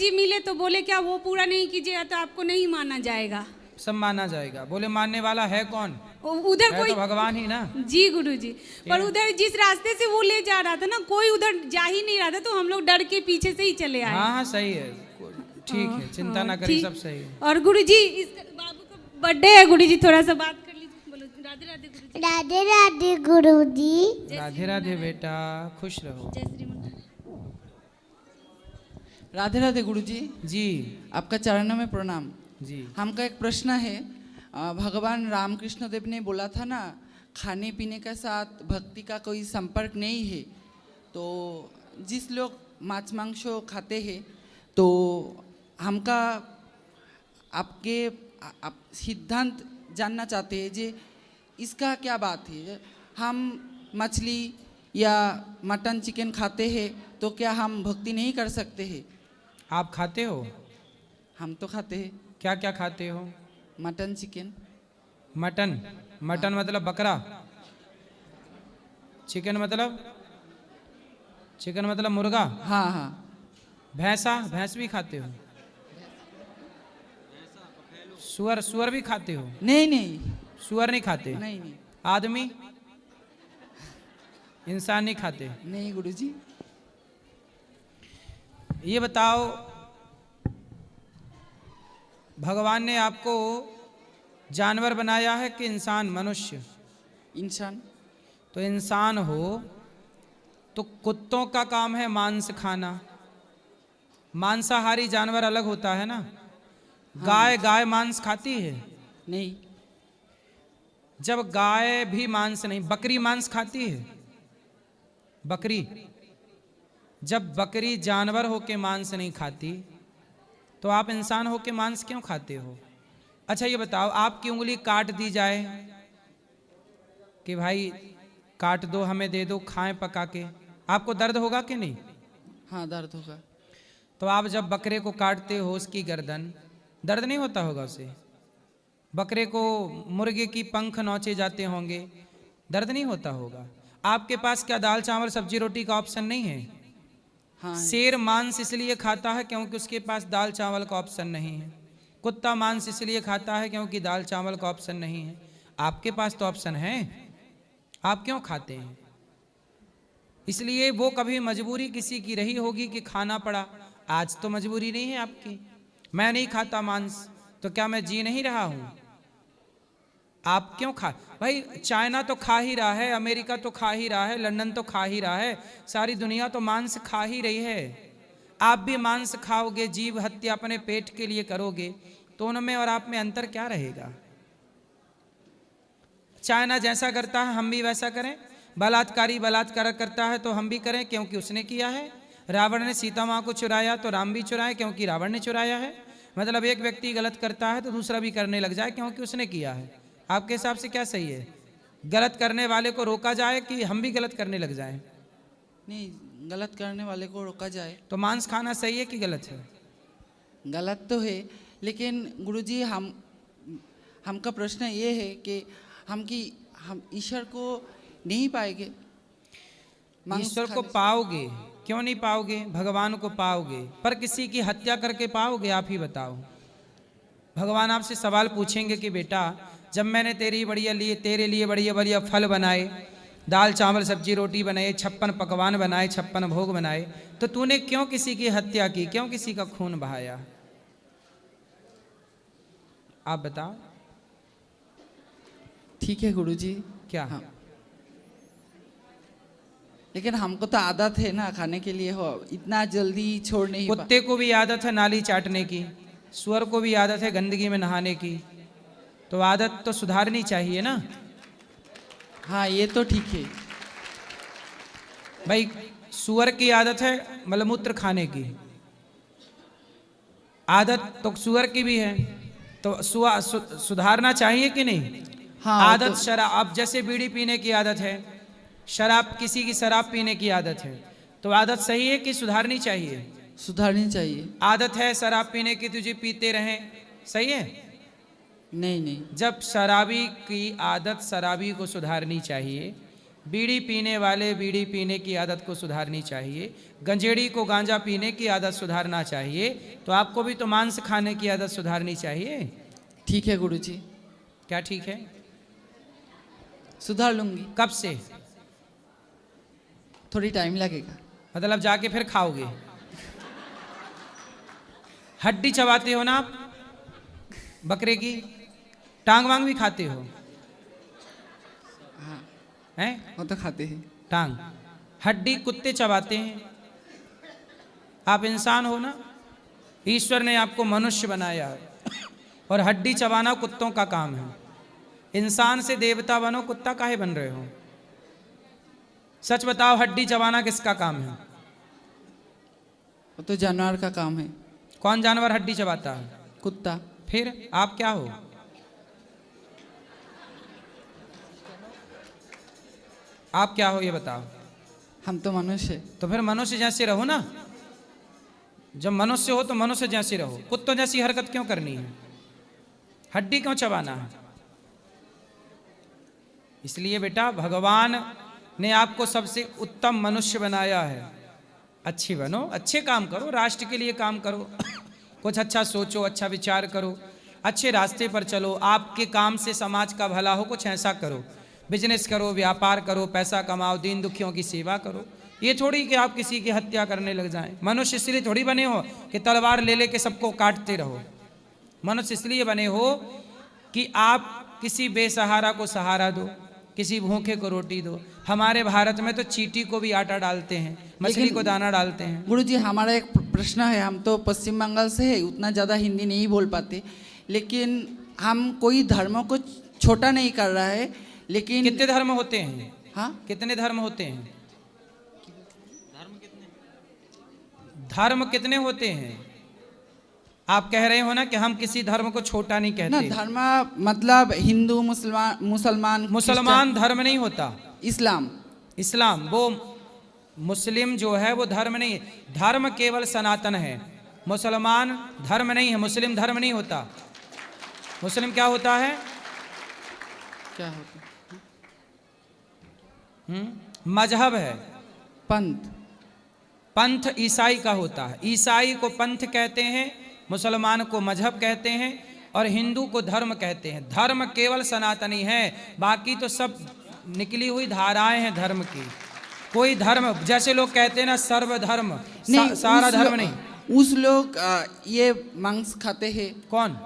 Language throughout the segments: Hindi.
जी मिले तो बोले क्या वो पूरा नहीं कीजिएगा तो आपको नहीं माना जाएगा। सब माना जाएगा। बोले मानने वाला है कौन? उधर है कोई तो भगवान ही ना। जी गुरु जी, पर उधर जिस रास्ते से वो ले जा रहा था ना, कोई उधर जा ही नहीं रहा था, तो हम लोग डर के पीछे से ही चले आए। हाँ हाँ सही है, ठीक है, चिंता ना करिए, सब सही है। और गुरु जी इस बाबू का बर्थडे है, गुरु जी थोड़ा सा बात कर लीजिए। बोलो राधे राधे गुरु जी। राधे राधे गुरु जी। राधे राधे बेटा, खुश रहो। जय श्री मन। राधे राधे गुरु जी। जी आपका चरणों में प्रणाम जी। हमका एक प्रश्न है। भगवान रामकृष्ण देव ने बोला था ना, खाने पीने के साथ भक्ति का कोई संपर्क नहीं है। तो जिस लोग मांस मांस खाते हैं, तो हमका आपके आप सिद्धांत जानना चाहते हैं जे इसका क्या बात है। हम मछली या मटन चिकन खाते हैं तो क्या हम भक्ति नहीं कर सकते हैं? आप खाते हो? हम तो खाते हैं। क्या क्या खाते हो? Mutton chicken. मटन, मटन मतलब बकरा, चिकन मतलब मुर्गा। हाँ हाँ। भैंसा, भैंस भी खाते हो? सुअर भी खाते हो? नहीं नहीं। सुअर नहीं खाते? नहीं नहीं। आदमी, इंसान नहीं खाते? नहीं गुरुजी। ये बताओ, भगवान ने आपको जानवर बनाया है कि इंसान, मनुष्य? इंसान। तो इंसान हो तो कुत्तों का काम है मांस खाना। मांसाहारी जानवर अलग होता है ना। हाँ। गाय मांस खाती है? नहीं। जब गाय भी मांस नहीं, बकरी मांस खाती है? बकरी, जब बकरी जानवर होके मांस नहीं खाती, तो आप इंसान होके मांस क्यों खाते हो? अच्छा ये बताओ, आपकी उंगली काट दी जाए कि भाई काट दो, हमें दे दो, खाएं पका के, आपको दर्द होगा कि नहीं? हाँ दर्द होगा। तो आप जब बकरे को काटते हो उसकी गर्दन, दर्द नहीं होता होगा उसे? बकरे को, मुर्गे की पंख नोचे जाते होंगे, दर्द नहीं होता होगा? आपके पास क्या दाल चावल सब्जी रोटी का ऑप्शन नहीं है? हाँ। शेर मांस इसलिए खाता है क्योंकि उसके पास दाल चावल का ऑप्शन नहीं है। कुत्ता मांस इसलिए खाता है क्योंकि दाल चावल का ऑप्शन नहीं है। आपके पास तो ऑप्शन है, आप क्यों खाते हैं? इसलिए वो कभी मजबूरी किसी की रही होगी कि खाना पड़ा। आज तो मजबूरी नहीं है आपकी। मैं नहीं खाता मांस तो क्या मैं जी नहीं रहा हूं? आप क्यों खा? भाई चाइना तो खा ही रहा है, अमेरिका तो खा ही रहा है, लंदन तो खा ही रहा है, सारी दुनिया तो मांस खा ही रही है। आप भी मांस खाओगे, जीव हत्या अपने पेट के लिए करोगे, तो उनमें और आप में अंतर क्या रहेगा? चाइना जैसा करता है हम भी वैसा करें। बलात्कारी बलात्कार करता है तो हम भी करें क्योंकि उसने किया है। रावण ने सीता माँ को चुराया तो राम भी चुराए क्योंकि रावण ने चुराया है। मतलब एक व्यक्ति गलत करता है तो दूसरा भी करने लग जाए क्योंकि उसने किया है। आपके हिसाब से क्या सही है? गलत करने वाले को रोका जाए कि हम भी गलत करने लग जाएं? नहीं, गलत करने वाले को रोका जाए। तो मांस खाना सही है कि गलत है? गलत तो है, लेकिन गुरुजी हमका प्रश्न ये है कि हम ईश्वर को नहीं पाएंगे। ईश्वर को पाओगे, क्यों नहीं पाओगे? भगवान को पाओगे, पर किसी की हत्या करके पाओगे? आप ही बताओ। भगवान आपसे सवाल पूछेंगे कि बेटा जब मैंने तेरे लिए बढ़िया फल बनाए, दाल चावल सब्जी रोटी बनाए, 56 पकवान बनाए, 56 भोग बनाए, तो तूने क्यों किसी की हत्या की? क्यों किसी का खून बहाया? आप बताओ। ठीक है गुरुजी। क्या? हाँ। लेकिन हमको तो आदत है ना खाने के लिए, हो इतना जल्दी छोड़ नहीं। कुत्ते को भी आदत है नाली चाटने की, सुअर को भी आदत है गंदगी में नहाने की, तो आदत तो सुधारनी चाहिए ना। हाँ ये तो ठीक है भाई। सुअर की आदत है मलमूत्र खाने की, आदत तो सुअर की भी है, तो सुधारना चाहिए कि नहीं? हाँ। आदत तो शराब, जैसे बीड़ी पीने की आदत है, शराब, किसी की शराब पीने की आदत है, तो आदत सही है कि सुधारनी चाहिए? सुधारनी चाहिए। आदत है शराब पीने की, तुझे पीते रहें, सही है? नहीं नहीं। जब शराबी की आदत, शराबी को सुधारनी चाहिए, बीड़ी पीने वाले बीड़ी पीने की आदत को सुधारनी चाहिए, गंजेड़ी को गांजा पीने की आदत सुधारना चाहिए, तो आपको भी तो मांस खाने की आदत सुधारनी चाहिए। ठीक है गुरुजी, क्या ठीक है? सुधार लूंगी। कब से? थोड़ी टाइम लगेगा। मतलब जाके फिर खाओगे? हड्डी चबाते हो ना आप बकरे की? टांग वांग भी खाते हो? हाँ हैं? वो तो खाते हैं। टांग हड्डी कुत्ते चबाते हैं। आप इंसान हो ना, ईश्वर ने आपको मनुष्य बनाया है और हड्डी चबाना कुत्तों का काम है। इंसान से देवता बनो, कुत्ता काहे बन रहे हो? सच बताओ, हड्डी चबाना किसका काम है? वो तो जानवर का काम है। कौन जानवर हड्डी चबाता है? कुत्ता। फिर आप क्या हो? आप क्या हो ये बताओ? हम तो मनुष्य। तो फिर मनुष्य जैसे रहो ना। जब मनुष्य हो तो मनुष्य जैसे रहो। कुत्तों जैसी हरकत क्यों करनी है? हड्डी क्यों चबाना है? इसलिए बेटा, भगवान ने आपको सबसे उत्तम मनुष्य बनाया है। अच्छी बनो, अच्छे काम करो, राष्ट्र के लिए काम करो, कुछ अच्छा सोचो, अच्छा विचार करो, अच्छे रास्ते पर चलो, आपके काम से समाज का भला हो, कुछ ऐसा करो। बिजनेस करो, व्यापार करो, पैसा कमाओ, दीन दुखियों की सेवा करो। ये थोड़ी कि आप किसी की हत्या करने लग जाएं। मनुष्य इसलिए थोड़ी बने हो कि तलवार ले लेके सबको काटते रहो। मनुष्य इसलिए बने हो कि आप किसी बेसहारा को सहारा दो, किसी भूखे को रोटी दो। हमारे भारत में तो चींटी को भी आटा डालते हैं, मछली को दाना डालते हैं। गुरुजी, हमारा एक प्रश्न है। हम तो पश्चिम बंगाल से है, उतना ज़्यादा हिंदी नहीं बोल पाते, लेकिन हम कोई धर्म को छोटा नहीं कर रहा है, लेकिन कितने धर्म होते हैं? हाँ, कितने धर्म होते हैं? धर्म कितने होते हैं? आप कह रहे हो ना कि हम किसी धर्म को छोटा नहीं ना कहते। धर्म मतलब हिंदू, मुसलमान मुसलमान धर्म नहीं होता। इस्लाम। इस्लाम, वो मुस्लिम जो है वो धर्म नहीं है। धर्म केवल सनातन है। मुसलमान धर्म नहीं है, मुस्लिम धर्म नहीं होता। मुस्लिम क्या होता है? क्या होता? मजहब है। पंथ। पंथ ईसाई का होता है। ईसाई को पंथ कहते हैं, मुसलमान को मजहब कहते हैं और हिंदू को धर्म कहते हैं। धर्म केवल सनातनी है, बाकी तो सब निकली हुई धाराएं हैं धर्म की। कोई धर्म, जैसे लोग कहते हैं ना सर्वधर्म, सारा धर्म नहीं। उस लोग ये मांस खाते हैं। कौन?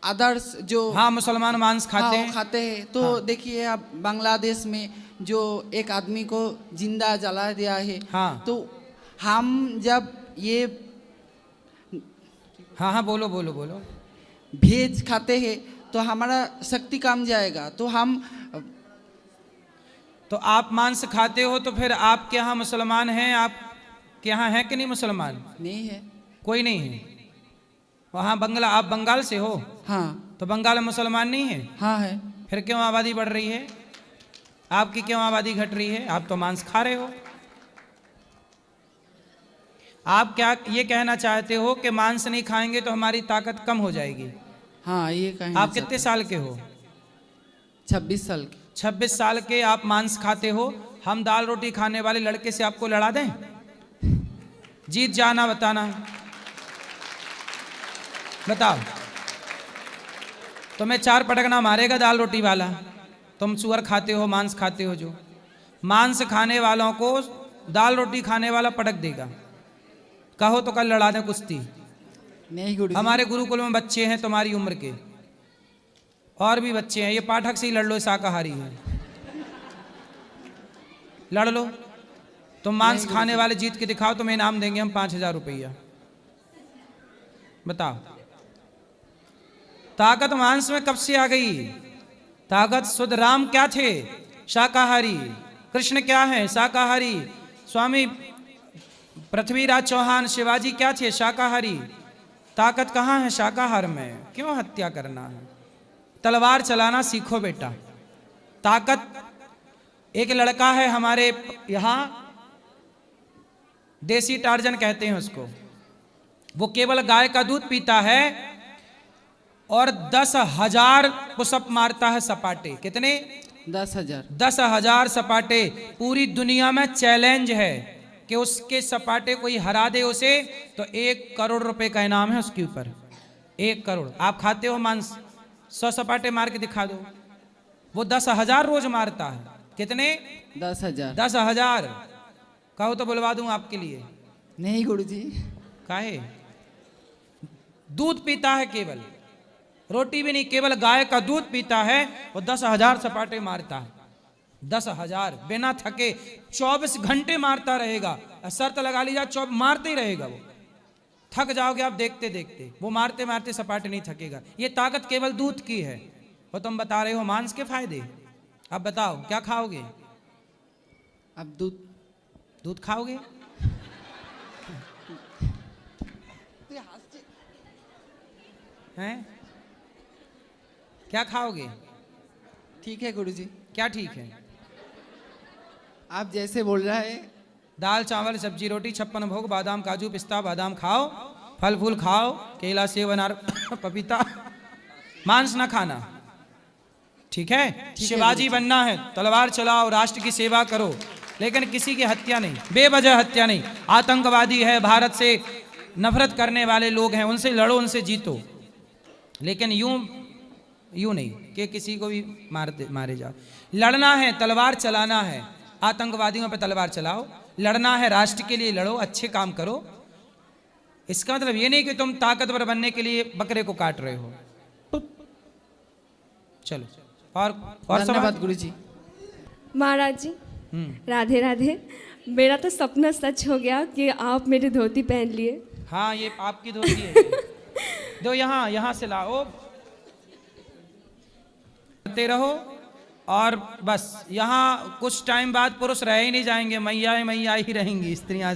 अदर्स जो हाँ, मुसलमान मांस खाते हैं। खाते हैं। तो हाँ। देखिए, आप बांग्लादेश में जो एक आदमी को जिंदा जला दिया है। हाँ। तो हम जब ये हाँ, बोलो बोलो बोलो। भेज खाते हैं तो हमारा शक्ति कम जाएगा। तो हम, तो आप मांस खाते हो तो फिर आपके यहाँ मुसलमान हैं? आपके यहाँ है कि नहीं मुसलमान? नहीं है। कोई नहीं है वहाँ। बंगला, आप बंगाल से हो? हाँ। तो बंगाल में मुसलमान नहीं है? हाँ है। फिर क्यों आबादी बढ़ रही है? आपकी क्यों आबादी घट रही है? आप तो मांस खा रहे हो। आप क्या ये कहना चाहते हो कि मांस नहीं खाएंगे तो हमारी ताकत कम हो जाएगी? हाँ, ये कहना आप कितने साल के हो? 26 साल के। 26 साल के आप मांस खाते हो। हम दाल रोटी खाने वाले लड़के से आपको लड़ा दें? जीत जाना, बताना, बताओ। तुम्हें 4 पटकना मारेगा दाल रोटी वाला। तुम सुअर खाते हो, मांस खाते हो। जो मांस खाने वालों को दाल रोटी खाने वाला पटक देगा। कहो तो कल लड़ा दें कुश्ती। नहीं गुरु, हमारे गुरुकुल में बच्चे हैं तुम्हारी उम्र के, और भी बच्चे हैं। ये पाठक से ही लड़ लो, शाकाहारी है, लड़ लो। तुम मांस खाने वाले जीत के दिखाओ, तुम्हें इनाम देंगे हम 5000 रुपया। बताओ, ताकत मांस में कब से आ गई? ताकत शुद्ध राम क्या थे? शाकाहारी। कृष्ण क्या है? शाकाहारी। स्वामी पृथ्वीराज चौहान, शिवाजी क्या थे? शाकाहारी। ताकत कहाँ है? शाकाहार में। क्यों हत्या करना है? तलवार चलाना सीखो बेटा। ताकत, एक लड़का है हमारे यहाँ, देसी टार्जन कहते हैं उसको। वो केवल गाय का दूध पीता है और 10,000 पुशअप मारता है सपाटे। कितने? 10,000। 10,000 सपाटे। पूरी दुनिया में चैलेंज है कि उसके सपाटे कोई हरा दे उसे तो 1 करोड़ रुपए का इनाम है उसके ऊपर। 1 करोड़। आप खाते हो मांस, 100 सपाटे मार के दिखा दो। वो 10,000 रोज मारता है। कितने? 10,000। 10,000। कहो तो बुलवा दूं आपके लिए। नहीं गुरुजी। काहे? दूध पीता है केवल, रोटी भी नहीं, केवल गाय का दूध पीता है। वो 10,000 सपाटे मारता है। 10,000 बिना थके 24 घंटे मारता रहेगा। शर्त लगा लीजिए, मारते ही रहेगा। वो थक जाओगे आप देखते देखते। वो मारते मारते सपाटे नहीं थकेगा। ये ताकत केवल दूध की है। और तुम बता रहे हो मांस के फायदे। अब बताओ क्या खाओगे? अब दूध खाओगे? हैं? क्या खाओगे? ठीक है गुरुजी। क्या ठीक है? आप जैसे बोल रहा है। दाल चावल सब्जी रोटी 56 भोग, बादाम काजू पिस्ता बादाम खाओ, फल फूल खाओ, केला सेब अनार पपीता, मांस ना खाना। ठीक है? शिवाजी बनना है, तलवार चलाओ, राष्ट्र की सेवा करो, लेकिन किसी की हत्या नहीं, बेवजह हत्या नहीं। आतंकवादी है, भारत से नफरत करने वाले लोग हैं, उनसे लड़ो, उनसे जीतो, लेकिन यूं नहीं कि किसी को भी मारे जाओ। लड़ना है, तलवार चलाना है, आतंकवादियों पे तलवार चलाओ। लड़ना है, राष्ट्र के लिए लड़ो, अच्छे काम करो। इसका मतलब ये नहीं कि तुम ताकतवर बनने के लिए बकरे को काट रहे हो। चलो और धन्यवाद गुरुजी। महाराज जी राधे राधे। मेरा तो सपना सच हो गया कि आप मेरी धोती पहन लिए। हाँ, ये आपकी धोती है। दो यहाँ से लाओ, करते रहो, और बस यहाँ कुछ टाइम बाद पुरुष रह ही नहीं जाएंगे, मैया ही रहेंगी, स्त्रियां।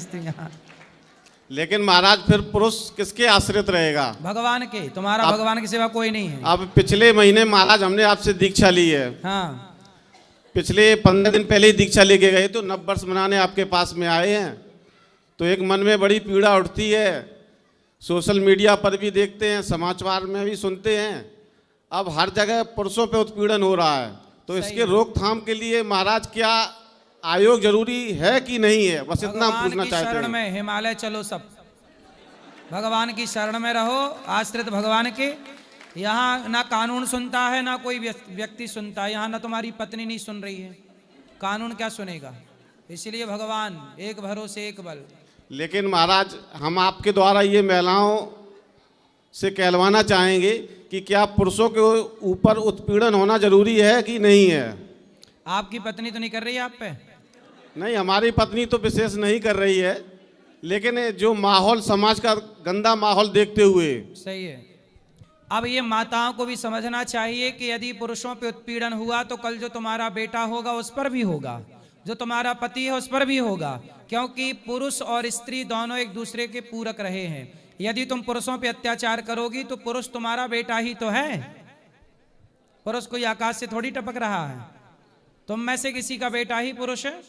लेकिन महाराज फिर पुरुष किसके आश्रित रहेगा? भगवान के। तुम्हारा भगवान की सेवा कोई नहीं है। अब पिछले महीने महाराज हमने आपसे दीक्षा ली है। हाँ, पिछले 15 दिन पहले ही दीक्षा लेके गए, तो नव वर्ष मनाने आपके पास में आए हैं, तो एक मन में बड़ी पीड़ा उठती है। सोशल मीडिया पर भी देखते हैं, समाचार में भी सुनते हैं, अब हर जगह पुरुषों पे उत्पीड़न हो रहा है। तो इसके रोकथाम के लिए महाराज क्या आयोग जरूरी है कि नहीं है? बस इतना हम पूछना चाहते हैं। शरण में हिमालय चलो सब, भगवान की शरण में रहो, आश्रित भगवान के। यहाँ ना कानून सुनता है, ना कोई व्यक्ति सुनता है। यहाँ ना तुम्हारी पत्नी नहीं सुन रही है, कानून क्या सुनेगा? इसलिए भगवान एक भरोसे एक बल। लेकिन महाराज हम आपके द्वारा ये महिलाओं से कहलवाना चाहेंगे कि क्या पुरुषों के ऊपर उत्पीड़न होना जरूरी है कि नहीं है? आपकी पत्नी तो नहीं कर रही है आप पे? नहीं, हमारी पत्नी तो विशेष नहीं कर रही है, लेकिन जो माहौल, समाज का गंदा माहौल देखते हुए। सही है। अब ये माताओं को भी समझना चाहिए कि यदि पुरुषों पे उत्पीड़न हुआ तो कल जो तुम्हारा बेटा होगा उस पर भी होगा, जो तुम्हारा पति है उस पर भी होगा, क्योंकि पुरुष और स्त्री दोनों एक दूसरे के पूरक रहे हैं। यदि तुम पुरुषों पे अत्याचार करोगी तो पुरुष तुम्हारा बेटा ही तो है। पुरुष कोई आकाश से थोड़ी टपक रहा है, तुम में से किसी का बेटा ही पुरुष है।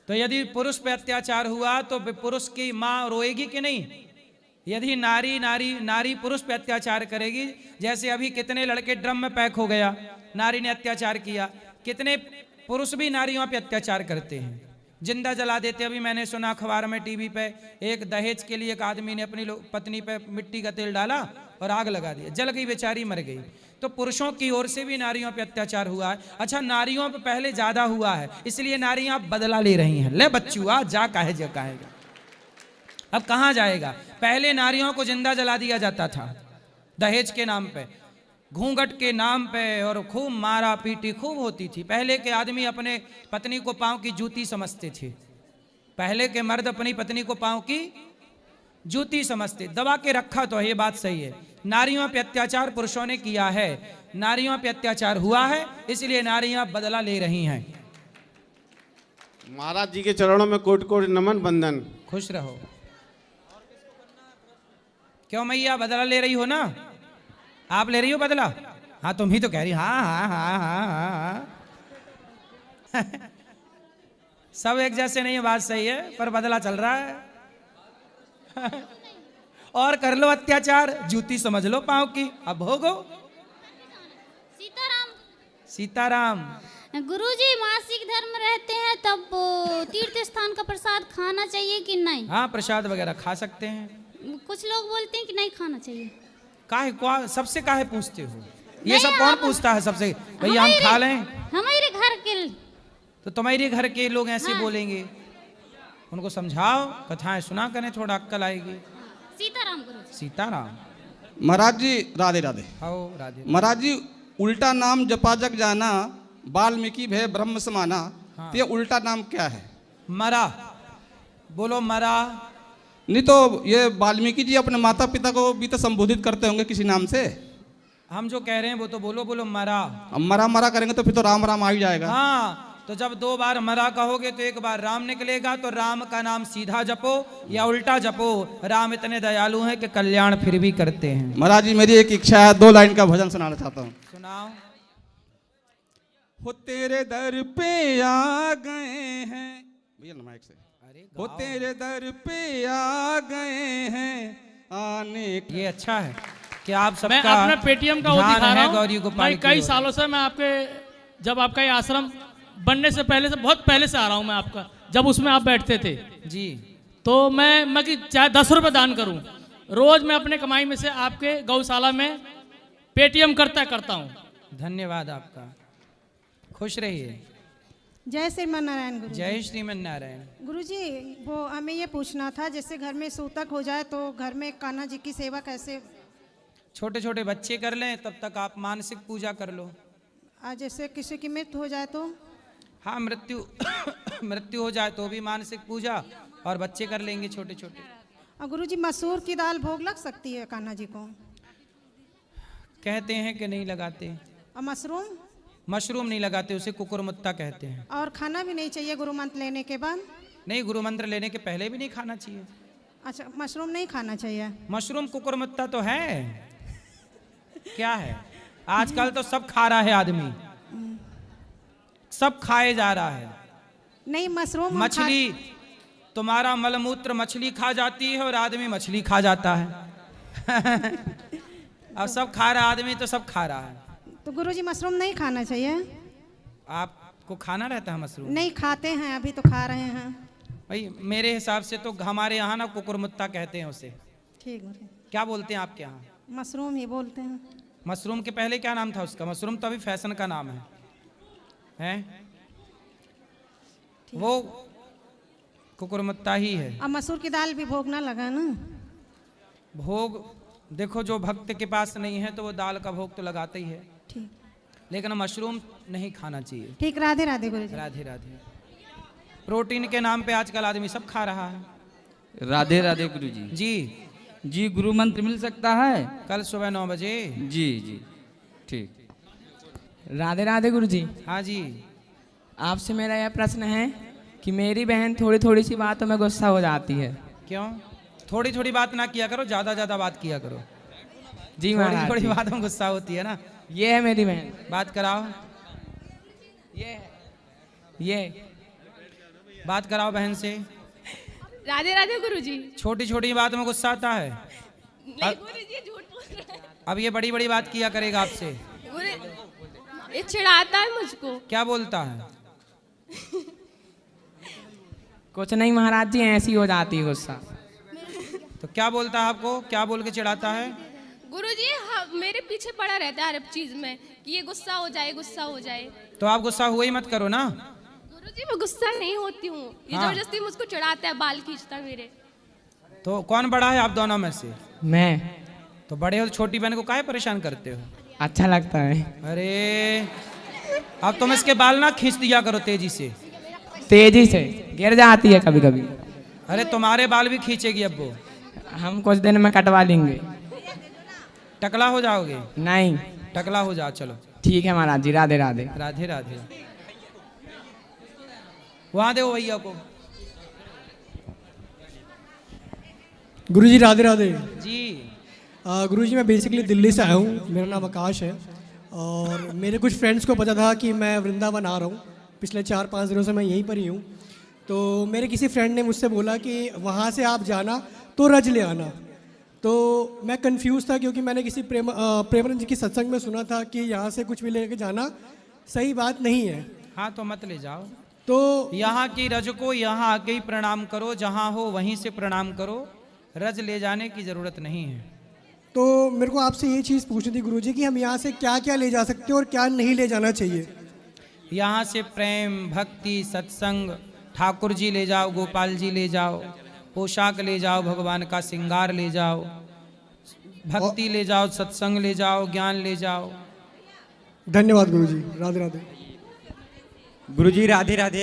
तो यदि पुरुष पे अत्याचार हुआ तो पुरुष की माँ रोएगी कि नहीं? यदि नारी पुरुष पे अत्याचार करेगी, जैसे अभी कितने लड़के ड्रम में पैक हो गया, नारी ने अत्याचार किया, कितने पुरुष भी नारियों पे अत्याचार करते हैं, जिंदा जला देते। अभी मैंने सुना अखबार में, टीवी पे, एक दहेज के लिए एक आदमी ने अपनी पत्नी पे मिट्टी का तेल डाला और आग लगा दिया, जल गई, बेचारी मर गई। तो पुरुषों की ओर से भी नारियों पे अत्याचार हुआ है। अच्छा, नारियों पे पहले ज्यादा हुआ है, इसलिए नारियां बदला ले रही हैं। ले बच्चुआ जा कहेगा, अब कहाँ जाएगा? पहले नारियों को जिंदा जला दिया जाता था दहेज के नाम पे, घूंघट के नाम पे, और खूब मारा पीटी खूब होती थी। पहले के आदमी अपने पत्नी को पांव की जूती समझते थे। पहले के मर्द अपनी पत्नी को पांव की जूती समझते, दबा के रखा तो है, ये बात सही है। नारियों पे अत्याचार पुरुषों ने किया है, नारियों पे अत्याचार हुआ है, इसलिए नारियां बदला ले रही हैं। महाराज जी के चरणों में कोटि कोटि नमन, बंदन। खुश रहो। क्यों मैया, बदला ले रही हो ना? आप ले रही हो बदला? हाँ, तुम ही तो कह रही। हाँ। सब एक जैसे नहीं है, बात सही है, पर बदला चल रहा है। और कर लो अत्याचार, जूती समझ लो पांव की, अब भोगो। सीताराम। सीताराम। गुरुजी मासिक धर्म रहते हैं तब तीर्थ स्थान का प्रसाद खाना चाहिए कि नहीं? हाँ, प्रसाद वगैरह खा सकते हैं। कुछ लोग बोलते हैं कि नहीं खाना चाहिए। काहे सबसे काहे पूछते हो? ये सब कौन पूछता है सबसे? भैया हम खा लें? हमारे घर के तो तुम्हारे घर के लोग ऐसे बोलेंगे, उनको समझाओ, कथाएं सुना करें, थोड़ा अक्कल आएगी। सीताराम गुरुजी। सीताराम। महाराज जी राधे राधे। आओ राधे। महाराज जी उल्टा नाम जपा जग जाना, वाल्मीकि भय ब्रह्म समाना। तो ये उल्टा नाम क्या है? मरा। बोलो मरा। नहीं तो ये वाल्मीकि जी अपने माता पिता को भी तो संबोधित करते होंगे किसी नाम से। हम जो कह रहे हैं वो तो बोलो बोलो मरा। अब मरा मरा करेंगे तो फिर तो राम राम आ ही जाएगा। हाँ, तो जब 2 बार मरा कहोगे तो 1 बार राम निकलेगा। तो राम का नाम सीधा जपो या उल्टा जपो। राम इतने दयालु हैं कि कल्याण फिर भी करते हैं। महाराज जी मेरी एक इच्छा है, 2 लाइन का भजन सुनाना चाहता हूँ। सुनाओ। हो तेरे दर पे आ गए हैं, भैया ना माइक से। हो तेरे दर पे आ गए हैं आने। ये अच्छा है कि आप सबका मैं अपना पेटीएम का वो ध्यान दिखा है रहा हूँ। गौरी गोपाल मैं की कई ओर। सालों से मैं आपके, जब आपका ये आश्रम बनने से पहले से, बहुत पहले से आ रहा हूँ मैं आपका, जब उसमें आप बैठते थे जी। तो मैं कि चाहे 10 रुपये दान करूँ, रोज मैं अपने कमाई में से आपके गौशाला में पेटीएम करता हूँ। धन्यवाद आपका, खुश रहिए। जय श्रीमन नारायण गुरु। जय श्रीमन नारायण। गुरुजी वो हमें ये पूछना था, जैसे घर में सूतक हो जाए तो घर में कान्हा जी की सेवा कैसे? छोटे छोटे बच्चे कर लें, तब तक आप मानसिक पूजा कर लो। जैसे किसी की मृत्यु हो जाए तो? हाँ, मृत्यु हो जाए तो भी मानसिक पूजा, और बच्चे कर लेंगे छोटे छोटे। और गुरुजी मसूर की दाल भोग लग सकती है कान्हा जी को? कहते हैं कि नहीं लगाते। और मशरूम? मशरूम नहीं लगाते, उसे कुकुरमुत्ता कहते हैं। और खाना भी नहीं चाहिए गुरु मंत्र लेने के बाद? नहीं, गुरु मंत्र लेने के पहले भी नहीं खाना चाहिए। अच्छा, मशरूम नहीं खाना चाहिए? मशरूम कुकुरमुत्ता तो है, क्या है? आजकल तो सब खा रहा है आदमी, सब खाए जा रहा है। नहीं, मशरूम मछली, तुम्हारा मलमूत्र मछली खा जाती है और आदमी मछली खा जाता है। अब सब खा रहा आदमी तो सब खा रहा है। तो गुरुजी मशरूम नहीं खाना चाहिए? आपको खाना रहता है मशरूम? नहीं खाते हैं, अभी तो खा रहे हैं। भाई मेरे हिसाब से तो हमारे यहाँ ना कुकुरमुत्ता कहते हैं उसे। ठीक गुरु। क्या बोलते हैं आपके यहाँ? मशरूम ही बोलते हैं। मशरूम के पहले क्या नाम था उसका? मशरूम तो अभी फैशन का नाम है, हैं? वो कुकुरमुत्ता ही है। अब मसूर की दाल भी भोग ना लगा ना? भोग देखो, जो भक्त के पास नहीं है तो वो दाल का भोग तो लगाते ही है, ठीक। लेकिन मशरूम नहीं खाना चाहिए। ठीक, राधे राधे गुरुजी। राधे राधे। प्रोटीन के नाम पे आजकल आदमी सब खा रहा है। राधे राधे गुरुजी। जी जी, गुरु मंत्र मिल सकता है? कल सुबह 9 बजे। जी जी ठीक। राधे राधे गुरुजी। हाँ जी। आपसे मेरा यह प्रश्न है कि मेरी बहन थोड़ी थोड़ी सी बातों में गुस्सा हो जाती है। क्यों? थोड़ी थोड़ी बात ना किया करो, ज्यादा ज्यादा बात किया करो। जी थोड़ी महाराज थोड़ी जी। बात में गुस्सा होती है ना। ये है मेरी बहन। बात कराओ, ये बात कराओ बहन से। राधे राधे गुरुजी। छोटी छोटी बात में गुस्सा आता है। नहीं गुरुजी, झूठ बोल रहे हैं। अब ये बड़ी बड़ी बात किया करेगा आपसे। ये चिढ़ाता है मुझको। क्या बोलता है? कुछ नहीं महाराज जी, ऐसी हो जाती है गुस्सा। तो क्या बोलता है आपको? क्या बोल के चिढ़ाता है? गुरुजी मेरे पीछे पड़ा रहता है हर चीज में कि ये गुस्सा हो जाए, गुस्सा हो जाए। तो आप गुस्सा हुए ही मत करो ना। गुरुजी मैं गुस्सा नहीं होती हूँ, ये हाँ। जबरदस्ती मुझको चिढ़ाता है, बाल खींचता है मेरे। तो कौन बड़ा है आप दोनों में से? मैं। तो बड़े हो तो छोटी बहन को काहे परेशान करते हो? अच्छा लगता है। अरे अब तुम इसके बाल ना खींच दिया करो तेजी से। तेजी से गिर जाती है कभी कभी। अरे तुम्हारे बाल भी खींचेगी अब वो। हम कुछ दिन में कटवा लेंगे। टकला हो जाओगे? नहीं। टकला हो जाओ, चलो। ठीक है महाराज जी, राधे राधे। राधे राधे। वहां दे भैया को। गुरुजी राधे राधे जी। गुरुजी मैं बेसिकली दिल्ली से आया हूँ, मेरा नाम आकाश है। और मेरे कुछ फ्रेंड्स को पता था कि मैं वृंदावन आ रहा हूँ, पिछले 4-5 दिनों से मैं यहीं पर ही हूँ। तो मेरे किसी फ्रेंड ने मुझसे बोला कि वहाँ से आप जाना तो रज ले आना। तो मैं कंफ्यूज था क्योंकि मैंने किसी प्रेमानंद जी की सत्संग में सुना था कि यहाँ से कुछ भी लेके जाना सही बात नहीं है। हाँ तो मत ले जाओ। तो यहाँ की रज को यहाँ आके ही प्रणाम करो, जहाँ हो वहीं से प्रणाम करो, रज ले जाने की जरूरत नहीं है। तो मेरे को आपसे ये चीज़ पूछनी थी गुरुजी कि हम यहाँ से क्या क्या ले जा सकते हैं और क्या नहीं ले जाना चाहिए। यहाँ से प्रेम, भक्ति, सत्संग, ठाकुर जी ले जाओ, गोपाल जी ले जाओ, पोशाक ले जाओ, भगवान का श्रृंगार ले जाओ, भक्ति ले जाओ, सत्संग ले जाओ, ज्ञान ले जाओ। धन्यवाद गुरुजी, राधे राधे। गुरुजी राधे राधे।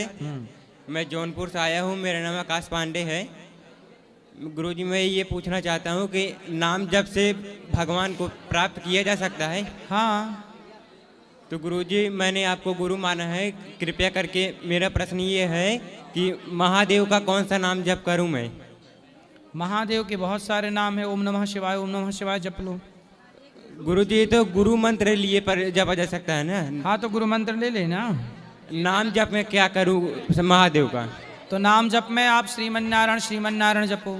मैं जौनपुर से आया हूँ, मेरा नाम आकाश पांडे है। गुरुजी मैं ये पूछना चाहता हूँ कि नाम जप से भगवान को प्राप्त किया जा सकता है? हाँ। तो गुरुजी मैंने आपको गुरु माना है, कृपया करके मेरा प्रश्न ये है कि महादेव का कौन सा नाम जप करूँ मैं? महादेव के बहुत सारे नाम है, ओम नमः शिवाय, ओम नमः शिवाय जप लो। गुरुजी तो गुरु मंत्र लिए पर जपा जा सकता है ना? हाँ तो गुरु मंत्र ले लेना। नाम जप में क्या करूँ महादेव का? तो नाम जप में आप श्रीमन नारायण श्रीमन नारायण जपो।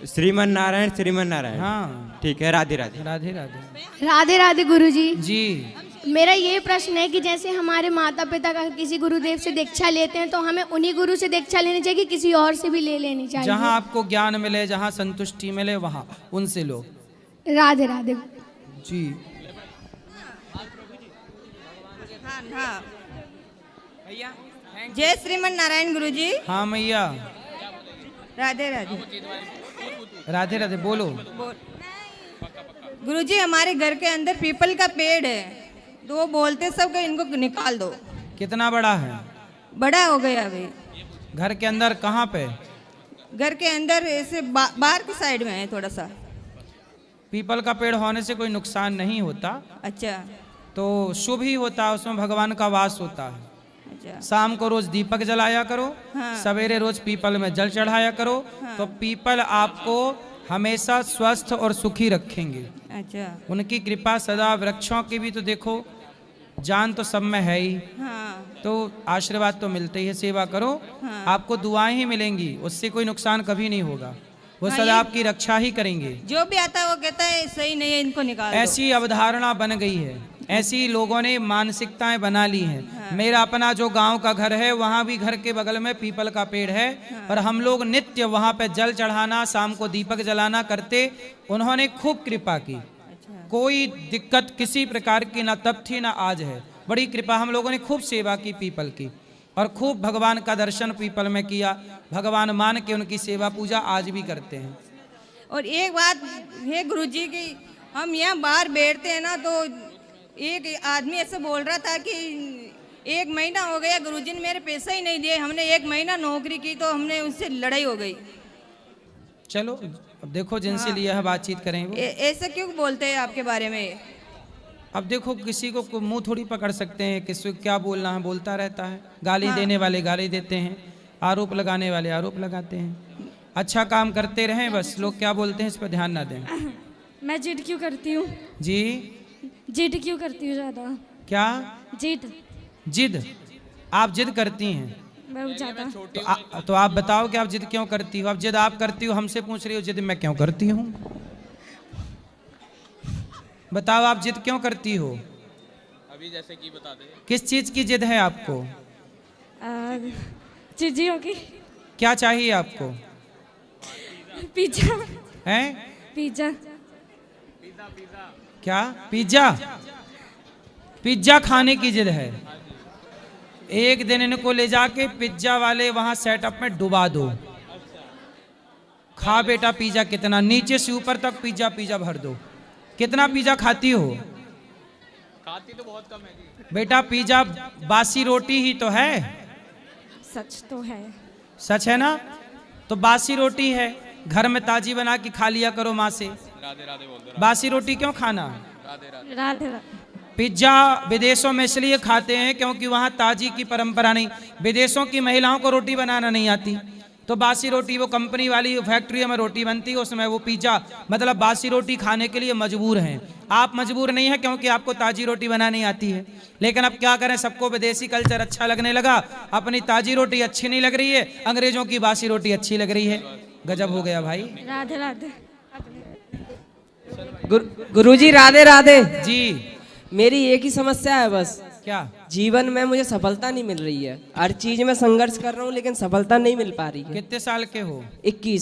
श्रीमन नारायण श्रीमन नारायण। हाँ ठीक है, राधे राधे। राधे राधे। राधे राधे गुरुजी। जी मेरा ये प्रश्न है कि जैसे हमारे माता पिता का किसी गुरुदेव से दीक्षा लेते हैं तो हमें उन्हीं गुरु से दीक्षा लेनी चाहिए कि किसी और से भी ले लेनी चाहिए? जहाँ आपको ज्ञान मिले, जहाँ संतुष्टि मिले, वहाँ उनसे लो। राधे राधे जी। हाँ जय श्रीमन नारायण गुरुजी। हाँ मैया। राधे राधे। राधे राधे बोलो। गुरुजी हमारे घर के अंदर पीपल का पेड़ है, तो वो बोलते सब कि इनको निकाल दो। कितना बड़ा है? बड़ा हो गया अभी। घर के अंदर कहाँ पे? घर के अंदर ऐसे बाहर की साइड में है थोड़ा सा। पीपल का पेड़ होने से कोई नुकसान नहीं होता। अच्छा। तो शुभ ही होता है, उसमें भगवान का वास होता है। अच्छा। शाम को रोज दीपक जलाया करो। हाँ। सवेरे रोज पीपल में जल चढ़ाया करो। हाँ। तो पीपल आपको हमेशा स्वस्थ और सुखी रखेंगे। अच्छा। उनकी कृपा सदा। वृक्षों की भी तो देखो, जान तो सब में है ही। हाँ। तो आशीर्वाद तो मिलते ही है, सेवा करो। हाँ। आपको दुआएं ही मिलेंगी, उससे कोई नुकसान कभी नहीं होगा। वो हाँ, सदा ये- आपकी रक्षा ही करेंगे। जो भी आता है वो कहता है सही नहीं है, इनको निकाल दो। ऐसी अवधारणा बन गई है, ऐसी लोगों ने मानसिकताएं बना ली हैं। हाँ। मेरा अपना जो गांव का घर है, वहाँ भी घर के बगल में पीपल का पेड़ है। हाँ। और हम लोग नित्य वहाँ पे जल चढ़ाना, शाम को दीपक जलाना करते। उन्होंने खूब कृपा की। अच्छा। कोई दिक्कत किसी प्रकार की ना तब थी ना आज है। बड़ी कृपा, हम लोगों ने खूब सेवा की पीपल की और खूब भगवान का दर्शन पीपल में किया। भगवान मान के उनकी सेवा पूजा आज भी करते हैं। और एक बात है गुरुजी की, हम यहाँ बाहर बैठते हैं ना, तो एक आदमी ऐसे बोल रहा था कि 1 महीना हो गया गुरुजी ने मेरे पैसे ही नहीं दिए। हमने 1 महीना नौकरी की तो हमने उनसे लड़ाई हो गई। चलो अब देखो, जिनसे लिया है बातचीत करेंगे। ऐसा क्यों बोलते हैं आपके बारे में? अब देखो, किसी को मुंह थोड़ी पकड़ सकते हैं, किसी को क्या बोलना है बोलता रहता है। गाली हाँ। देने वाले गाली देते हैं, आरोप लगाने वाले आरोप लगाते हैं। अच्छा काम करते रहें, बस लोग क्या बोलते हैं इस पर ध्यान ना दें। मैं जिद क्यों करती हूँ? जी जिद क्यों करती हूँ ज़्यादा? क्या? जिद। जिद? आप जिद करती हैं? बहुत ज़्यादा। तो आप बताओ कि आप जिद क्यों करती हो? अब जिद आप करती हो, हमसे पूछ रही हो जिद मैं क्यों करती हूँ? बताओ आप जिद क्यों करती हो? अभी जैसे कि बता दे। किस चीज की जिद है आपको? चीजियों की। क्या चाहिए आपको? पिज्जा। हैं? पिज्जा। क्या? पिज्जा? पिज्जा खाने की जिद है। एक दिन इनको ले जाके पिज्जा वाले वहां सेटअप में डुबा दो। खा बेटा पिज्जा, कितना नीचे से ऊपर तक पिज्जा पिज्जा भर दो। कितना पिज्जा खाती हो? खाती तो बहुत कम है। बेटा पिज्जा बासी रोटी ही तो है। सच तो है। सच है ना? तो बासी रोटी है, घर में ताजी बना के खा लिया करो माँ से। राधे राधे बोल दो। बासी रोटी क्यों खाना? राधे राधे। राधे राधे। पिज्जा विदेशों में इसलिए खाते हैं क्योंकि वहाँ ताजी की परंपरा नहीं। विदेशों की महिलाओं को रोटी बनाना नहीं आती, तो बासी रोटी वो कंपनी वाली फैक्ट्री में रोटी बनती है, उसमें वो पिज्जा मतलब बासी रोटी खाने के लिए मजबूर हैं। आप मजबूर नहीं है क्योंकि आपको ताजी रोटी बनानी आती है। लेकिन अब क्या करें, सबको विदेशी कल्चर अच्छा लगने लगा, अपनी ताजी रोटी अच्छी नहीं लग रही है, अंग्रेजों की बासी रोटी अच्छी लग रही है। गजब हो गया भाई। राधे राधे। गुरुजी राधे राधे। जी मेरी एक ही समस्या है बस। क्या? जीवन में मुझे सफलता नहीं मिल रही है, हर चीज में संघर्ष कर रहा हूँ लेकिन सफलता नहीं मिल पा रही है। कितने साल के हो? 21।